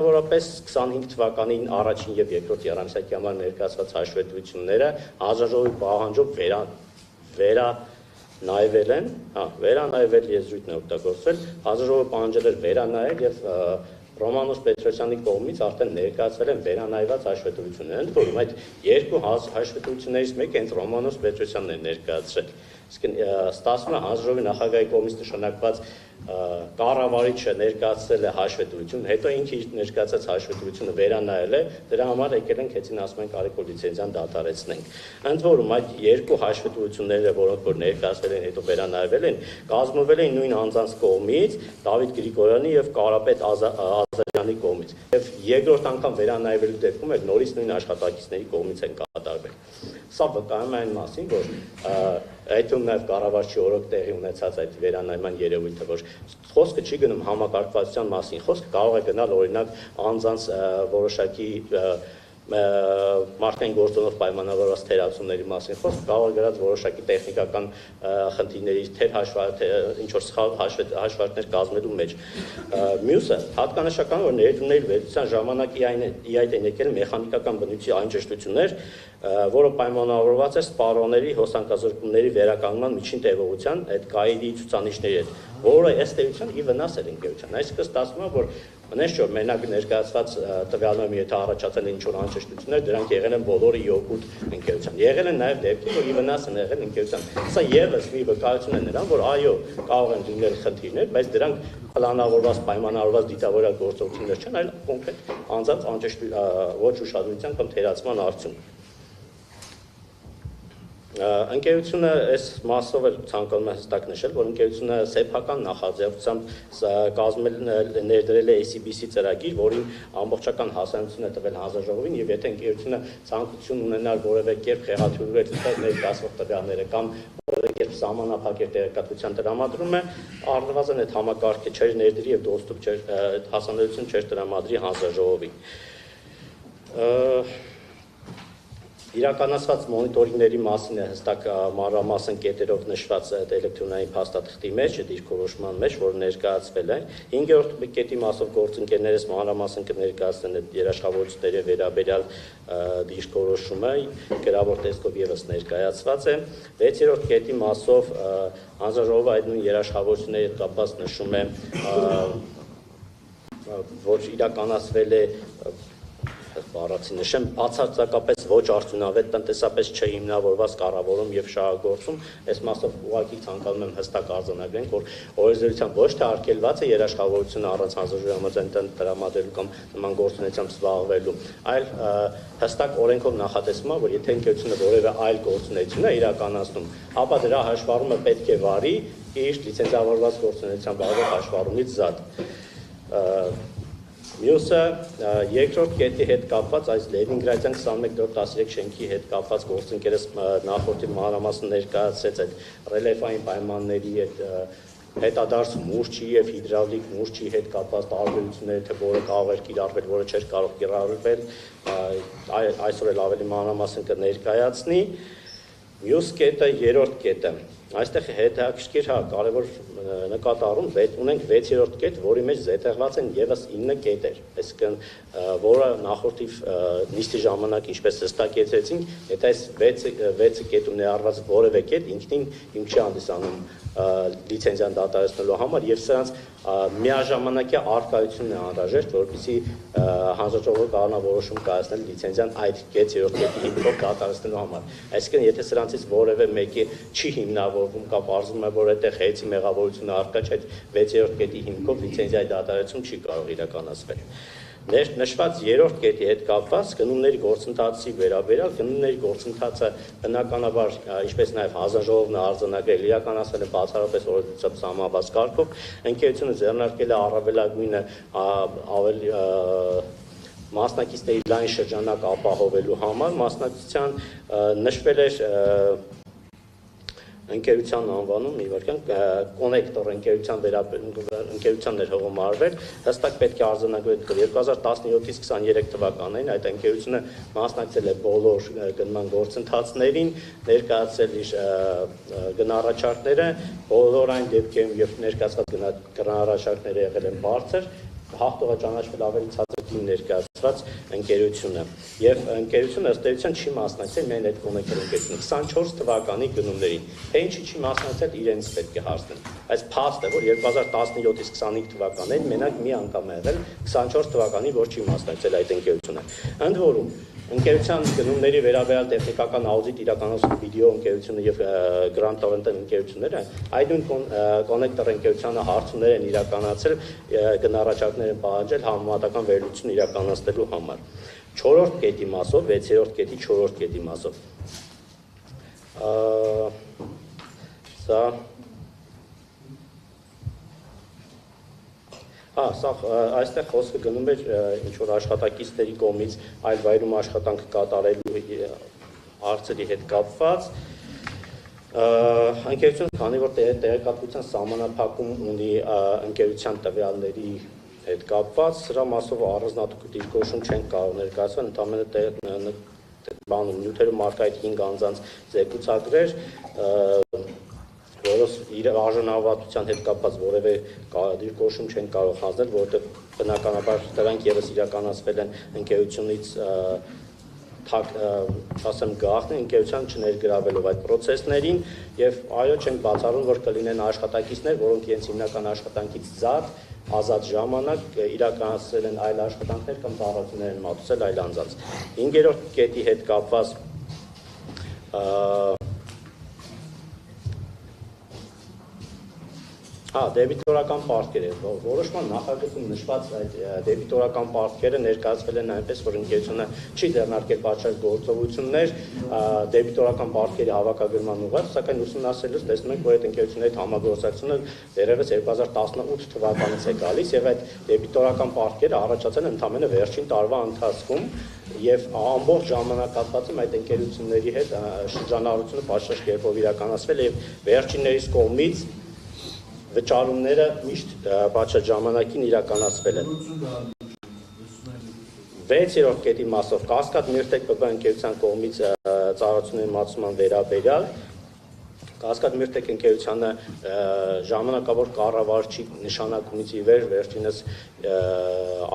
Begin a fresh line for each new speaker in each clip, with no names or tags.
Որպես 25 թվականին առաջին եւ երկրորդ եռամսյակի համար ներկայացված հաշվետվությունները հանձնաժողովի պահանջով վերանայվել են, վերանայվել եզրույթն է օգտագործվել, հանձնաժողովը պահանջել էր վերանայել եւ Ռոմանոս Պետրոսյանի կողմից արդեն ներկայացվել են վերանայված հաշվետվություններ, ընդ որում այդ երկու հաշվետվություններից մեկը հենց Ռոմանոս Պետրոսյանն է ներկայացրել։ Իսկ ստացվում է հանձնաժողովի նախագահի կողմից նշանակված կառավարիչը ներկայացրել է հաշվետվություն, հետո ինքը իր ներկայացած հաշվետվությունը վերանայել է, դրա համար եկել ենք հեցին ասում են կարելի է լիցենզիան դադարեցնենք։ Ընդ որում այդ երկու հաշվետվությունները, որոնք որ ներկայացվել են, հետո վերանայվել են, կազմվել են նույն անձանց կողմից, Դավիթ Գրիգորյանի եւ Կարապետ Ազարյանի կողմից։ Եվ երկրորդ անգամ վերանայվելու դեպքում էլ նորից նույն աշխատակիցների կողմից են կատարվել։ Սա վկայում է այն մասին, որ այդում նաև կառավարչի օրոք տեղի ունեցած այդ վերանայման երևույթը, որ խոսքը չի գնում համակարգվածության մասին, խոսքը կարող է գնալ օրինակ անձանց որոշակի մարդկային գործոնով պայմանավորված թերացումների մասին, խոսքը կարող է գրած որոշակի տեխնիկական խնդիրների, ինչ-որ սխալ հաշվարկներ կազմելու մեջ։ Մյուսը հատկանշական որ ներդրումների վերցության ժամանակ իայդ են եկել մեխանիկական բնույթի այն ճշտություններ, որը պայմանավորված է սպառողների հոսանքազրկումների վերականգնման միջին տևողության այդ գայլի ցուցանիշների հետ, որը ըստ էության ի վնաս էր ընկերության։ Այսինքն ստացվում է, որ մենակ որ մենակ ներկայացված տվյալներում եթե առաջացել են ինչ-որ անճշտություններ, դրանք եղել են բոլորը յոգուրտ ընկերության։ Եղել են նաև դեպքեր, որ ի վնաս են եղել ընկերության։ Սա եւս մի վկայություն է նրան, որ այո, կարող են լինել խնդիրներ, բայց դրանք պլանավորված, պայմանավորված դիտավորյալ գործողություններ չեն, այլ կոնկրետ անձանց ոչ ուշադրության կամ թերացման արդյունք։ Ընկերությունը այս մասով էլ ցանկանում է հստակ նշել, որ ընկերությունը սեփական նախաձեռնությամբ կազմել ներդրել է ACBC ծրագիր, որին ամբողջական հասարակություն է տվել հանձնաժողովին, եւ եթե ընկերությունը ցանկություն ունենար որևէ կերպ խեղաթյուրել ներկայացվող տվյալները կամ որևէ կերպ սահմանափակել տեղեկատվության տրամադրումը, առնվազն այդ համակարգը չէր ներդրի եւ դոստուպ չէր հասանելիություն չէր տրամադրի հանձնաժողովին։ Իրականացված մոնիտորինգների մասին է հստակ մանրամասն կետերով նշված էլեկտրոնային փաստաթղթի մեջ, դիրքորոշման մեջ, որ ներկայացվել է։ 5-րդ կետի մասով գործընկերներս մանրամասն կներկայացնեն այդ երաշխավորությունների վերաբերյալ դիրքորոշումը, գրավոր տեսքով եւս ներկայացված է։ 6-րդ կետի մասով հանձնաժողովը այդ նույն երաշխավորությունների հետ կապված նշում է, որ իրականացվել է բառացի նշեմ, բացարձակապես ոչ արդյունավետ տնտեսապես չհիմնավորված կառավարում եւ շահագործում, այս մասով ուղղակի ցանկանում եմ հստակ արձանագրենք, որ օրենսդրությամբ ոչ թե արգելված է երաշխավորությունը առանց հանձնաժողովի համաձայն տրամադրելու կամ նման գործունեությամբ զբաղվելու, այլ հստակ օրենքով նախատեսվում է, որ եթե ընկերությունը որևէ այլ գործունեություն է իրականացնում, ապա դրա հաշվառումը պետք է վարի իր լիցենզավորված գործունեությամբ զբաղվող հաշվառումից զատ։ Մյուսը երկրորդ կետի հետ կապված այս Լենինգրադյան 21-13 շենքի հետ կապված գործընկերս նախորդի մանրամասն ներկայացրեց այդ ռելիեֆային պայմանների հետադարձ մուրճի եւ հիդրավլիկ մուրճի հետ կապված տարբերությունները, թե որը կարող էր կիրառվել, որը չէր կարող կիրառվել, այսօր էլ ավելի մանրամասն կներկայացնի։ Մյուս կետը, երրորդ կետը, այստեղ հետաքրքիր կարևոր նկատառում ունենք 6-րդ կետ, որի մեջ զետեղված են եւս 9 կետեր, այսինքն որը նախորդի նիստի ժամանակ ինչպես հստակեցրեցինք, եթե այս 6 կետում ներառված որևէ կետ ինքնին հիմք չի հանդիսանում լիցենզիան դատարեցնելու համար եւ սրանց միաժամանակյա արկայությունն է անհրաժեշտ, որպեսզի հանձնաժողովը կարողանա որոշում կայացնել լիցենզիան այդ 6-րդ կետի հիմքով դատարեցնելու համար։ Այսինքն եթե սրանցից որևէ մեկի չի հիմնավորվում կամ պարզվում է, որ այդտեղ հեծի մեղավորությունը առկա չէ, 6-րդ կետի հիմքով լիցենզիայի դատարեցում չի կարող իրականացվել։ Նշված երրորդ կետի հետ կապված գնումների գործընթացի վերաբերյալ գնումների գործընթացը բնականաբար ինչպես նաև հանձնաժողովն է արձանագրել իրականացվել է բացառապես օրենսդրությամբ սահմանված կարգով, ընկերությունը ձեռնարկել է առավելագույնը ավելի մասնակիցների լայն շրջանակ ապահովելու համար մասնակցության նշվել էր ընկերության անվանում մի վարքան կոնեկտոր ընկերությանն էր հողմարվել, հստակ պետք է արձանագրել 2017-ից 23 թվականներին այդ ընկերությունը մասնակցել է բոլոր գնման գործընթացներին, ներկայացրել իր գնահառաչարկները, բոլոր այն դեպքերում, երբ ներկայացված գնահառաչարկները եղել են բարձր, հաղթողը ճանաչվել ավելի ցածր գին ներկայացված ընկերությունը եւ ընկերությունը ըստ էության չի մասնակցել միայն այդ կոնեկտոր ընկերությունը 24 թվականի գնումներին թե ինչի չի մասնակցել իրենց պետք է հարցնել այս փաստ է որ 2017-ից 25 թվականներին մենակ մի անգամ է եղել 24 թվականի որ չի մասնակցել այդ ընկերությունը ընդ որում ընկերության գնումների վերաբերյալ տեխնիկական աուդիտ իրականացնում վիդեո ընկերությունը եւ գրանտորենտ ընկերությունները այդ նույն կոնեկտոր ընկերությանը հարցումներ են իրականացել գնահառաջարկներ են պահանջել համեմատական վերլուծություն իրականացնելու համար 4-րդ կետի մասով 6-րդ կետի 4-րդ կետի մասով սա սա այստեղ խոսքը գնում էր ինչ-որ աշխատակիցների կողմից այլ վայրում աշխատանք կատարելու հարցերի հետ կապված ընկերությունը քանի որ տեղեկատվության սահմանափակում ունի ընկերության տվյալների հետ կապված սրա մասով առանձնահատուկ դիրքորոշում չեն կարող ներկայացնել ընդհանրապես բանում նյութերում առկա այդ 5 անձանց զեկուցագրեր որոնց իր արժանավատության հետ կապված որևէ դիրքորոշում չեն կարող հանձնել, որովհետև բնականաբար դրանք ևս իրականացվել են ընկերությունից ասեմ գաղտնի ընկերության չներգրավելով այդ process-ներին եւ այո չենք բացառում որ կլինեն աշխատակիցներ, որոնք իրենց հիմնական աշխատանքից ազատ ժամանակ իրականացրել են այլ աշխատանքներ կամ ծառայություններ են մատուցել այլ անձանց։ 5-րդ կետի հետ կապված դեբիտորական պարտքերը որոշման նախագծում նշված այդ դեբիտորական պարտքերը ներկայացվել են այնպես որ ընկերությունը չի ձեռնարկել պատշաճ գործողություններ դեբիտորական պարտքերի հավաքագրման ուղղված սակայն ուսումնասիրելուց տեսնում ենք որ այդ ընկերությունների հետ համագործակցությունը դեռևս 2018 թվականից է գալիս եւ այդ դեբիտորական պարտքերը առաջացել են ընդամենը վերջին տարվա ընթացքում եւ ամբողջ ժամանակահատվածում այդ ընկերությունների հետ շրջանառությունը պատշաճ կերպով իրականացվել եւ վերջիններիս կողմից վճարումները միշտ պատշաճ ժամանակին իրականացվել են։ 6-րդ կետի մասով Կասկադ Միրտեկ ՊԲ ընկերության կողմից ծառայությունների մատուցման վերաբերյալ Կասկադ Միրտեկ ընկերությանը ժամանակավոր կառավարչի նշանակումից ի վեր վերջինս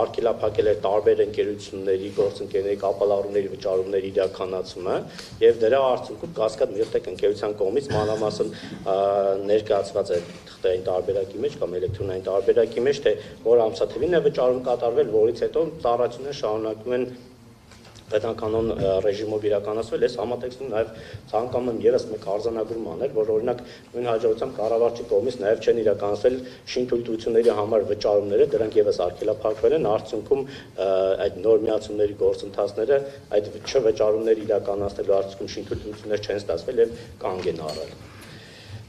արգելափակել էր տարբեր ընկերությունների, գործընկերների կապալառուների վճարումների իրականացումը եւ դրա արդյունքում Կասկադ Միրտեկ ընկերության կողմից մանրամասն ներկայացված է թղթային տարբերակի մեջ կամ էլեկտրոնային տարբերակի մեջ թե որ ամսաթվին է վճարում կատարվել, որից հետո ծառայությունները շարունակվում են պետականոն ռեժիմով իրականացվել, ես համատեքստում նաև ցանկանում եմ ևս մեկ արձանագրում անել, որ օրինակ նույն հաջողությամբ կառավարչի կողմից նաև չեն իրականացվել շինթույլտությունների համար վճարումները, դրանք ևս արգելափակվել են, արդյունքում այդ նոր միացումների գործընթացները այդ չվճարումներ իրականացնելու արդյունքում շինթույլտություններ չեն ստացվել եւ կանգ են առել։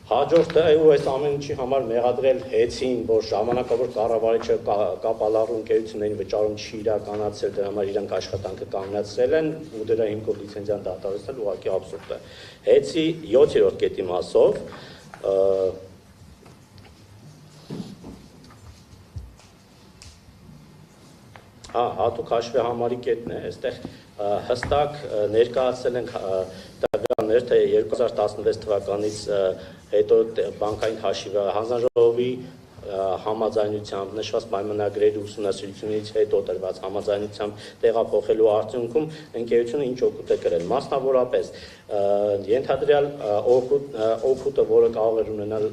Հաջորդը ու այս ամեն ինչի համար մեղադրել հեցին, որ ժամանակավոր կառավարիչը կապալառու ընկերություններին վճարում չի իրականացրել, դրա համար իրանք աշխատանքը կանգնացրել են ու դրա հիմքով լիցենզիան դադարեցնել ուղղակի աբսուրդ է։ Հեցի 7-րդ կետի մասով հատուկ հաշվի համարի կետն է, այստեղ հստակ ներկայացել ենք տվյալներ, թե 2016 թվականից հետո բանկային հաշիվը հանձնաժողովի համաձայնությամբ նշված պայմանագրերի ուսումնասիրությունից հետո տրված համաձայնությամբ տեղափոխելու արդյունքում ընկերությունը ինչ օգուտ է կրել մասնավորապես ենթադրյալ օգուտը, որը կարող է ունենալ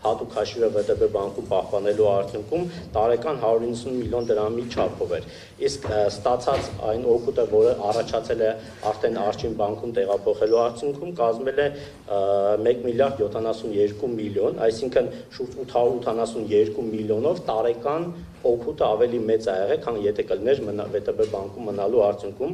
հատուկ հաշիվը ՎՏԲ բանկում պահպանելու արդյունքում տարեկան 190 միլիոն դրամի չափով էր, իսկ ստացած այն օգուտը, որը առաջացել է արդեն Արջին բանկում տեղափոխելու արդյունքում կազմել է 1 միլիարդ 72 միլիոն, այսինքն շուրջ 882 միլիոնով տարեկան օգուտը ավելի մեծ է եղել, քան եթե կլներ ՎՏԲ բանկում մնալու արդյունքում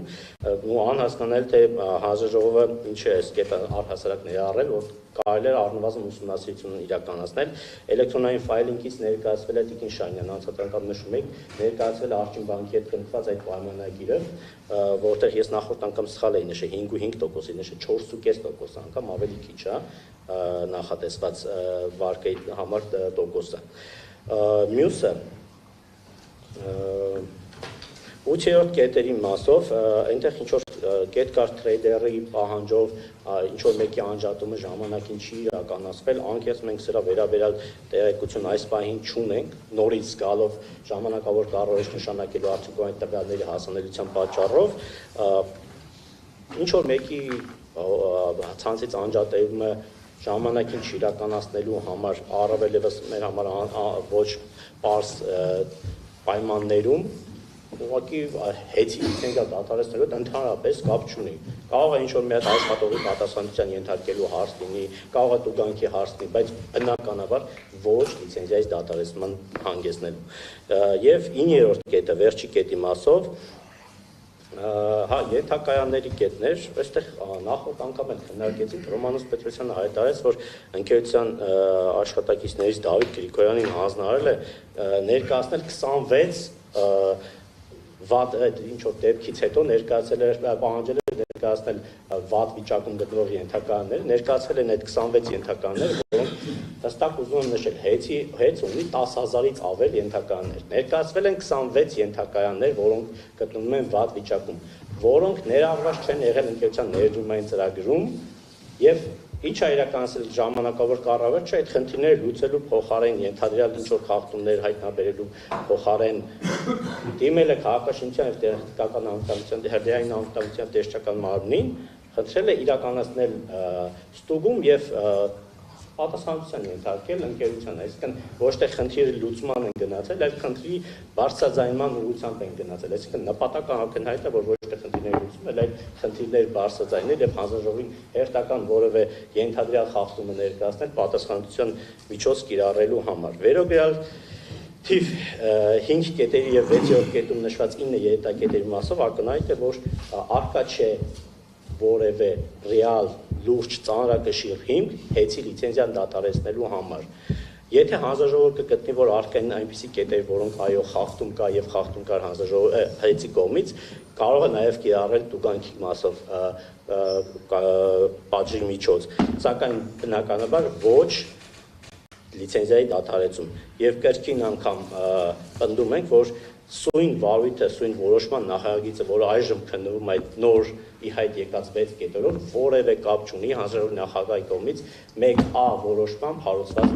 ու անհասկանալի թե հանձնաժողովը ինչ է այս կետը առհասարակ ներառել, որ կարելի է առնվազն ուսումնասիրություն իրականացնել։ Էլեկտրոնային ֆայլինգից ներկայացվել է Տիկին Շանյան, անցածական նշում եք, ներկայացվել Արջին բանկի հետ կնքված այդ պայմանագիրը, որտեղ ես նախորդ անգամ սխալ էի նշել 5.5%-ի նշել 4.5% անգամ ավելի քիչ է նախատեսված վարկայի համար տոկոսը։ Մյուսը 8-րդ կետերի մասով այնտեղ ինչ որ Գետկար թրեյդերի պահանջով ինչ-որ մեկի անջատումը ժամանակին չի իրականացվել, անկեղծ մենք սրա վերաբերյալ տեղեկություն այս պահին չունենք, նորից գալով ժամանակավոր կառավարիչ նշանակելու արդյունքում տվյալների հասանելիության պատճառով, ինչ-որ մեկի ցանցից անջատումը ժամանակին չիրականացնելու համար առավել ևս մեր համար ոչ պարզ պայմաններում ուղղակի հեծի լիցենզիա դադարեցնելու հետ ընդհանրապես կապ չունի։ Կարող է ինչ-որ մի հատ աշխատողի պատասխանատվության ենթարկելու հարց լինի, կարող է տուգանքի հարց լինի, բայց բնականաբար ոչ լիցենզիայից դադարեցման հանգեցնելու։ Եվ 9-րդ կետը, վերջի կետի մասով, ենթակայանների կետներ, այստեղ նախորդ անգամ էլ քննարկեցինք, Ռոմանոս Պետրոսյանը հայտարարեց, որ ընկերության աշխատակիցներից Դավիթ Գրիգորյանին հանձնարարել է ներկայացնել 26 վատ ինչ-որ դեպքից հետո ներկայացել էր պահանջել է ներկայացնել վատ վիճակում գտնվող ենթակայաններ, ներկայացվել են այդ 26 ենթակայաններ, որոնք հստակ ուզում եմ նշել, հեծ ունի 10,000-ից ավել ենթակայաններ։ Ներկայացվել են 26 ենթակայաններ, որոնք գտնվում են վատ վիճակում, որոնք ներառված չեն եղել ընկերության ներդրումային ծրագրում եւ ինչ է իրականացել ժամանակավոր կառավարիչը այդ խնդիրները լուծելու փոխարեն ենթադրյալ ինչ-որ խախտումներ հայտնաբերելու փոխարեն դիմել է քաղաքաշինության եւ տեղեկատվական անվտանգության հրդեհային անվտանգության տեսչական մարմնին, խնդրել է իրականացնել ստուգում եւ պատասխանատվության ենթարկել ընկերության, այսինքն ոչ թե խնդիրը լուծման են գնացել, այլ խնդրի բարձրաձայնման ուղղությամբ են գնացել, այսինքն նպատակը ակնհայտ է, որ ոչ թե խնդիրների լուծում, այլ խնդիրներ բարձրաձայնել եւ հանձնաժողովին հերթական որևէ ենթադրյալ խախտումը ներկայացնել պատասխանատվության միջոց կիրառելու համար։ Վերոգրյալ թիվ 5 կետերի եւ 6-րդ կետում նշված 9 երիտակետերի մասով ակնհայտ է, որ արկա չէ որևէ ռեալ լուրջ ծանրակշիռ հիմք հեծի լիցենզիան դադարեցնելու համար։ Եթե հանձնաժողովը կգտնի, որ առկա են այնպիսի կետեր, որոնք այո խախտում կա եւ խախտում կար հեծի կողմից, կարող է նաեւ կիրառել տուգանքի մասով պատժի միջոց, սակայն բնականաբար ոչ լիցենզիայի դադարեցում։ Եվ կրկին անգամ պնդում ենք, որ սույն վարույթը, սույն որոշման նախագիծը, որը այժմ քննվում այդ նոր ի հայտ եկած 6 կետերով, որևէ կապ չունի հանձնաժողովի նախագահի կողմից 1A որոշմամբ հարուցված